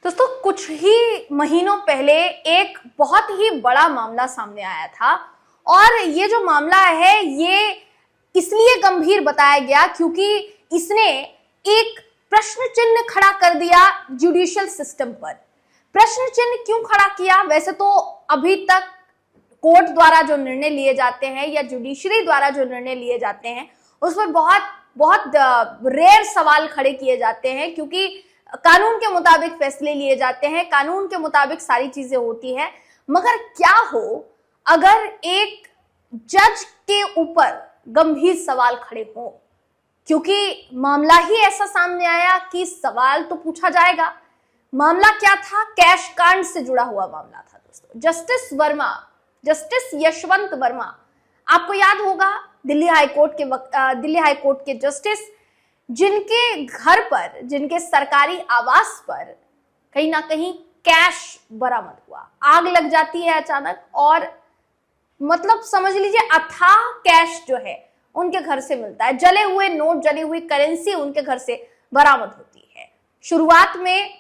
दोस्तों कुछ ही महीनों पहले एक बहुत ही बड़ा मामला सामने आया था और ये जो मामला है ये इसलिए गंभीर बताया गया क्योंकि इसने एक प्रश्न चिन्ह खड़ा कर दिया जुडिशियल सिस्टम पर। प्रश्न चिन्ह क्यों खड़ा किया? वैसे तो अभी तक कोर्ट द्वारा जो निर्णय लिए जाते हैं या जुडिशरी द्वारा जो निर्णय लिए जाते हैं उस पर बहुत बहुत रेयर सवाल खड़े किए जाते हैं क्योंकि कानून के मुताबिक फैसले लिए जाते हैं, कानून के मुताबिक सारी चीजें होती हैं। मगर क्या हो अगर एक जज के ऊपर गंभीर सवाल खड़े हों, क्योंकि मामला ही ऐसा सामने आया कि सवाल तो पूछा जाएगा। मामला क्या था? कैश कांड से जुड़ा हुआ मामला था दोस्तों। जस्टिस यशवंत वर्मा, आपको याद होगा दिल्ली हाई कोर्ट के जस्टिस, जिनके घर पर, जिनके सरकारी आवास पर कहीं ना कहीं कैश बरामद हुआ। आग लग जाती है अचानक और मतलब समझ लीजिए अथाह कैश जो है उनके घर से मिलता है। जले हुए नोट, जली हुई करेंसी उनके घर से बरामद होती है। शुरुआत में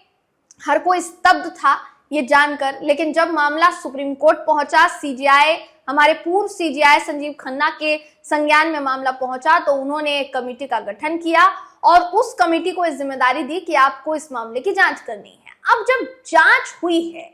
हर कोई स्तब्ध था ये जानकर, लेकिन जब मामला सुप्रीम कोर्ट पहुंचा, सीजीआई, हमारे पूर्व सीजीआई संजीव खन्ना के संज्ञान में मामला पहुंचा तो उन्होंने एक कमेटी का गठन किया और उस कमेटी को इस जिम्मेदारी दी कि आपको इस मामले की जांच करनी है। अब जब जांच हुई है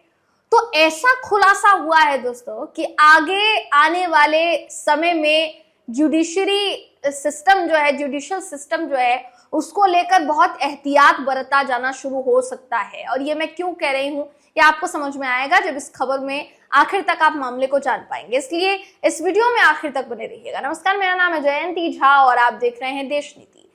तो ऐसा खुलासा हुआ है दोस्तों कि आगे आने वाले समय में जुडिशरी सिस्टम जो है, जुडिशियल सिस्टम जो है, उसको लेकर बहुत एहतियात बरता जाना शुरू हो सकता है। और ये मैं क्यों कह रही हूं ये आपको समझ में आएगा जब इस खबर में आखिर तक आप मामले को जान पाएंगे, इसलिए इस वीडियो में आखिर तक बने रहिएगा। नमस्कार, मेरा नाम है जयंती झा और आप देख रहे हैं देश नीति।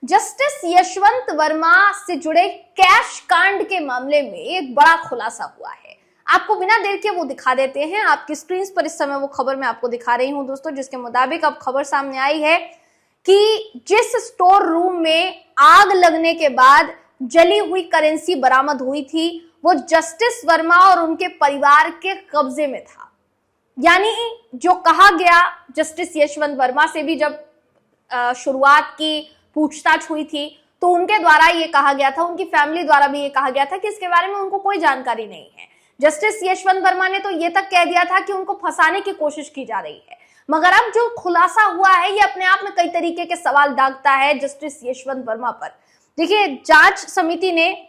जस्टिस यशवंत वर्मा से जुड़े कैश कांड के मामले में एक बड़ा खुलासा हुआ है। आपको बिना देर के वो दिखा देते हैं। आपकी स्क्रीन पर इस समय वो खबर मैं आपको दिखा रही हूं दोस्तों, जिसके मुताबिक अब खबर सामने आई है कि जिस स्टोर रूम में आग लगने के बाद जली हुई करेंसी बरामद हुई थी वो जस्टिस वर्मा और उनके परिवार के कब्जे में था। यानी जो कहा गया, जस्टिस यशवंत वर्मा से भी जब शुरुआत की पूछताछ हुई थी तो उनके द्वारा ये कहा गया था, उनकी फैमिली द्वारा भी ये कहा गया था कि इसके बारे में उनको कोई जानकारी नहीं है। जस्टिस यशवंत वर्मा ने तो ये तक कह दिया था कि उनको फंसाने की कोशिश की जा रही है। मगर अब जो खुलासा हुआ है ये अपने आप में कई तरीके के सवाल दागता है जस्टिस यशवंत वर्मा पर। देखिए, जांच समिति ने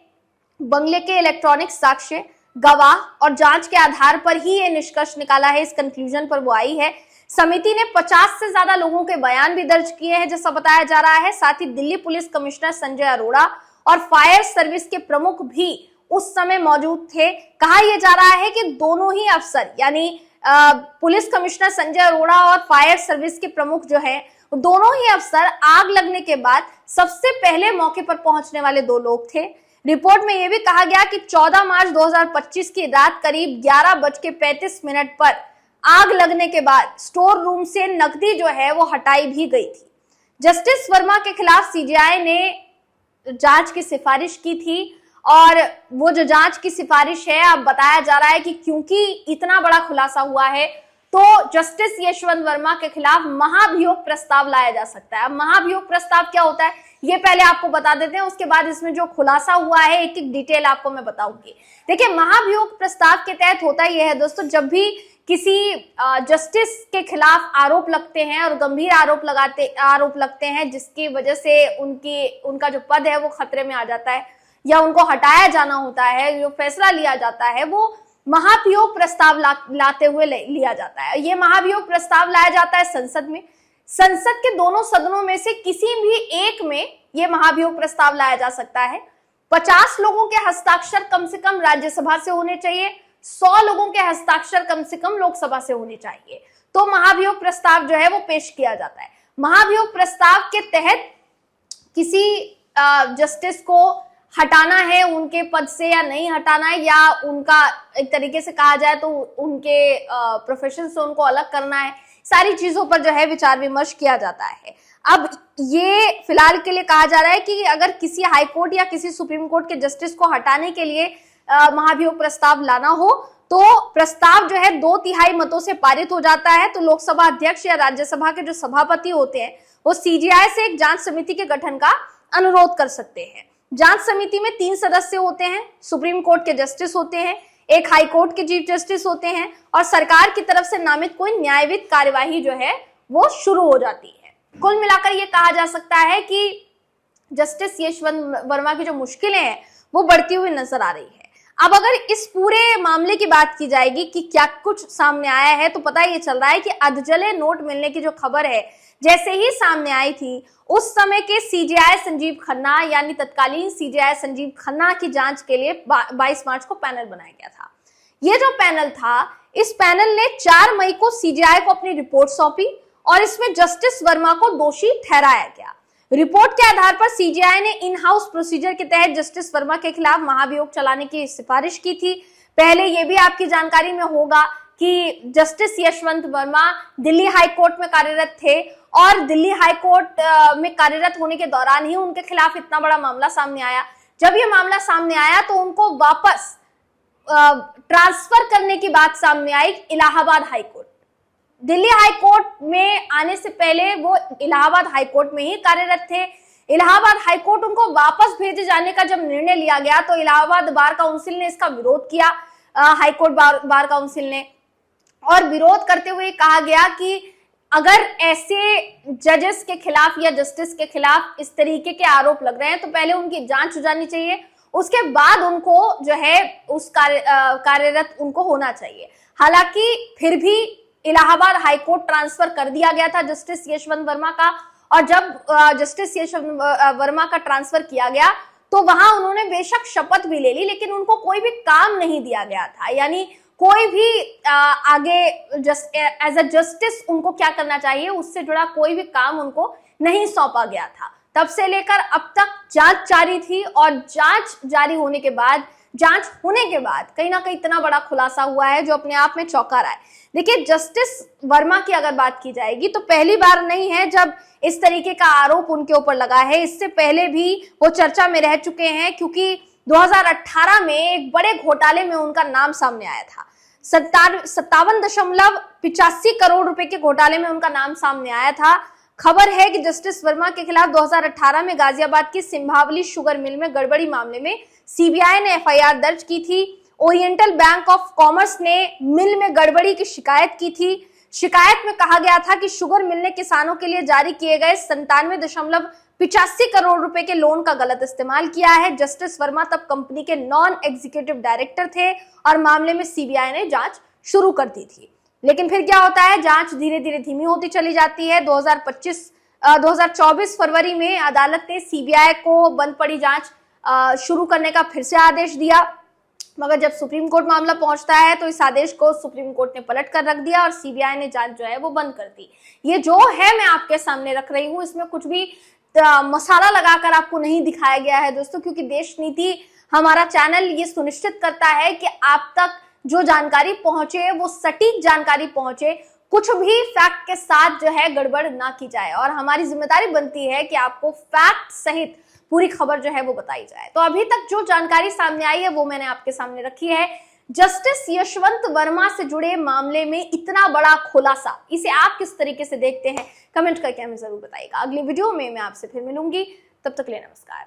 बंगले के इलेक्ट्रॉनिक साक्ष्य, गवाह और जांच के आधार पर ही ये निष्कर्ष निकाला है, इस कंक्लूजन पर वो आई है। समिति ने 50 से ज्यादा लोगों के बयान भी दर्ज किए हैं जैसा बताया जा रहा है। साथ ही दिल्ली पुलिस कमिश्नर संजय अरोड़ा और फायर सर्विस के प्रमुख भी उस समय मौजूद थे। कहा यह जा रहा है कि दोनों ही अफसर, यानी पुलिस कमिश्नर संजय अरोड़ा और फायर सर्विस के प्रमुख जो है, दोनों ही अफसर आग लगने के बाद सबसे पहले मौके पर पहुंचने वाले दो लोग थे। रिपोर्ट में यह भी कहा गया कि 14 मार्च 2025 की रात करीब 11:35 पर आग लगने के बाद स्टोर रूम से नकदी जो है वो हटाई भी गई थी। जस्टिस वर्मा के खिलाफ सीजीआई ने जांच की सिफारिश की थी और वो जो जांच की सिफारिश है, अब बताया जा रहा है कि क्योंकि इतना बड़ा खुलासा हुआ है तो जस्टिस यशवंत वर्मा के खिलाफ महाभियोग प्रस्ताव लाया जा सकता है। अब महाभियोग प्रस्ताव क्या होता है ये पहले आपको बता देते हैं, उसके बाद इसमें जो खुलासा हुआ है एक एक डिटेल आपको मैं बताऊंगी। देखिए, महाभियोग प्रस्ताव के तहत होता यह है दोस्तों, जब भी किसी जस्टिस के खिलाफ आरोप लगते हैं और गंभीर आरोप लगते हैं जिसकी वजह से उनका जो पद है वो खतरे में आ जाता है या उनको हटाया जाना होता है, जो फैसला लिया जाता है वो महाभियोग प्रस्ताव लाते हुए लिया जाता है। ये महाभियोग प्रस्ताव लाया जाता है संसद में। संसद के दोनों सदनों में से किसी भी एक में यह महाभियोग प्रस्ताव लाया जा सकता है। 50 लोगों के हस्ताक्षर कम से कम राज्यसभा से होने चाहिए, 100 लोगों के हस्ताक्षर कम से कम लोकसभा से होने चाहिए, तो महाभियोग प्रस्ताव जो है वो पेश किया जाता है। महाभियोग प्रस्ताव के तहत किसी जस्टिस को हटाना है उनके पद से या नहीं हटाना है, या उनका एक तरीके से कहा जाए तो उनके प्रोफेशन से उनको अलग करना है, सारी चीजों पर जो है विचार विमर्श किया जाता है। अब ये फिलहाल के लिए कहा जा रहा है कि अगर किसी हाई कोर्ट या किसी सुप्रीम कोर्ट के जस्टिस को हटाने के लिए महाभियोग प्रस्ताव लाना हो तो प्रस्ताव जो है 2/3 मतों से पारित हो जाता है, तो लोकसभा अध्यक्ष या राज्यसभा के जो सभापति होते हैं वो सीजीआई से एक जांच समिति के गठन का अनुरोध कर सकते हैं। जांच समिति में 3 सदस्य होते हैं, सुप्रीम कोर्ट के जस्टिस होते हैं, एक हाई कोर्ट के चीफ जस्टिस होते हैं और सरकार की तरफ से नामित कोई न्यायविद कार्यवाही जो है वो शुरू हो जाती है। कुल मिलाकर ये कहा जा सकता है कि जस्टिस यशवंत वर्मा की जो मुश्किलें हैं वो बढ़ती हुई नजर आ रही है। अब अगर इस पूरे मामले की बात की जाएगी कि क्या कुछ सामने आया है, तो पता ये चल रहा है कि अधजले नोट मिलने की जो खबर है जैसे ही सामने आई थी, उस समय के सीजेआई संजीव खन्ना यानी तत्कालीन सीजेआई संजीव खन्ना की जांच के लिए 22 मार्च को पैनल बनाया गया था। ये जो पैनल था, इस पैनल ने 4 मई को सीजेआई को अपनी रिपोर्ट सौंपी और इसमें जस्टिस वर्मा को दोषी ठहराया गया। रिपोर्ट के आधार पर सीजेआई ने इन हाउस प्रोसीजर के तहत जस्टिस वर्मा के खिलाफ महाभियोग चलाने की सिफारिश की थी। पहले ये भी आपकी जानकारी में होगा कि justice Yashwant Verma Delhi high court में कार्यरत थे और दिल्ली हाई कोर्ट में कार्यरत होने के दौरान ही उनके खिलाफ इतना बड़ा मामला सामने आया। जब ये मामला सामने आया तो उनको वापस ट्रांसफर करने की बात सामने आई Allahabad high court. Delhi high court में आने से पहले वो इलाहाबाद हाई कोर्ट में ही कार्यरत थे। इलाहाबाद हाई कोर्ट उनको वापस भेजे जाने का जब निर्णय लिया गया तो इलाहाबाद बार काउंसिल ने इसका विरोध किया, हाई कोर्ट बार काउंसिल ने, और विरोध करते हुए कहा गया कि अगर ऐसे जजेस के खिलाफ या जस्टिस के खिलाफ इस तरीके के आरोप लग रहे हैं तो पहले उनकी जांच हो जानी चाहिए, उसके बाद उनको जो है उस कार्यरत उनको होना चाहिए। हालांकि फिर भी इलाहाबाद हाई कोर्ट ट्रांसफर कर दिया गया था जस्टिस यशवंत वर्मा का, और जब जस्टिस यशवंत वर्मा का ट्रांसफर किया गया तो वहां उन्होंने बेशक शपथ भी ले ली, लेकिन उनको कोई भी काम नहीं दिया गया था। यानी कोई भी आगे एज अ जस्टिस उनको क्या करना चाहिए उससे जुड़ा कोई भी काम उनको नहीं सौंपा गया था। तब से लेकर अब तक जांच जारी थी और जांच जारी होने के बाद, जांच होने के बाद कहीं ना कहीं इतना बड़ा खुलासा हुआ है जो अपने आप में चौंका रहा है। देखिए, जस्टिस वर्मा की अगर बात की जाएगी तो पहली बार नहीं है जब इस तरीके का आरोप उनके ऊपर लगा है। इससे पहले भी वो चर्चा में रह चुके हैं क्योंकि 2018 में एक बड़े घोटाले में उनका नाम सामने आया था। 57.85 करोड़ रुपए के घोटाले में उनका नाम सामने आया था। खबर है कि जस्टिस वर्मा के खिलाफ 2018 में गाजियाबाद की सिंभावली शुगर मिल में गड़बड़ी मामले में सीबीआई ने एफआईआर दर्ज की थी। ओरिएंटल बैंक ऑफ कॉमर्स ने मिल में गड़बड़ी की शिकायत की थी। शिकायत में कहा गया था कि शुगर मिल ने किसानों के लिए जारी किए गए 97.85 करोड़ रुपए के लोन का गलत इस्तेमाल किया है। जस्टिस वर्मा तब कंपनी के नॉन एग्जीक्यूटिव डायरेक्टर थे और मामले में सीबीआई ने जांच शुरू कर दी थी। लेकिन फिर क्या होता है, जांच धीरे धीरे धीमी होती चली जाती है। 2024 फरवरी में अदालत ने सीबीआई को बंद पड़ी जांच शुरू करने का फिर से आदेश दिया, मगर जब सुप्रीम कोर्ट मामला पहुंचता है तो इस आदेश को सुप्रीम कोर्ट ने पलट कर रख दिया और सीबीआई ने जांच जो है वो बंद कर दी। ये जो है मैं आपके सामने रख रही हूँ, इसमें कुछ भी मसाला लगाकर आपको नहीं दिखाया गया है दोस्तों, क्योंकि देश नीति हमारा चैनल ये सुनिश्चित करता है कि आप तक जो जानकारी पहुंचे वो सटीक जानकारी पहुंचे, कुछ भी फैक्ट के साथ जो है गड़बड़ ना की जाए, और हमारी जिम्मेदारी बनती है कि आपको फैक्ट सहित पूरी खबर जो है वो बताई जाए। तो अभी तक जो जानकारी सामने आई है वो मैंने आपके सामने रखी है। जस्टिस यशवंत वर्मा से जुड़े मामले में इतना बड़ा खुलासा, इसे आप किस तरीके से देखते हैं, कमेंट करके हमें जरूर बताइएगा। अगली वीडियो में मैं आपसे फिर मिलूंगी, तब तक के लिए नमस्कार।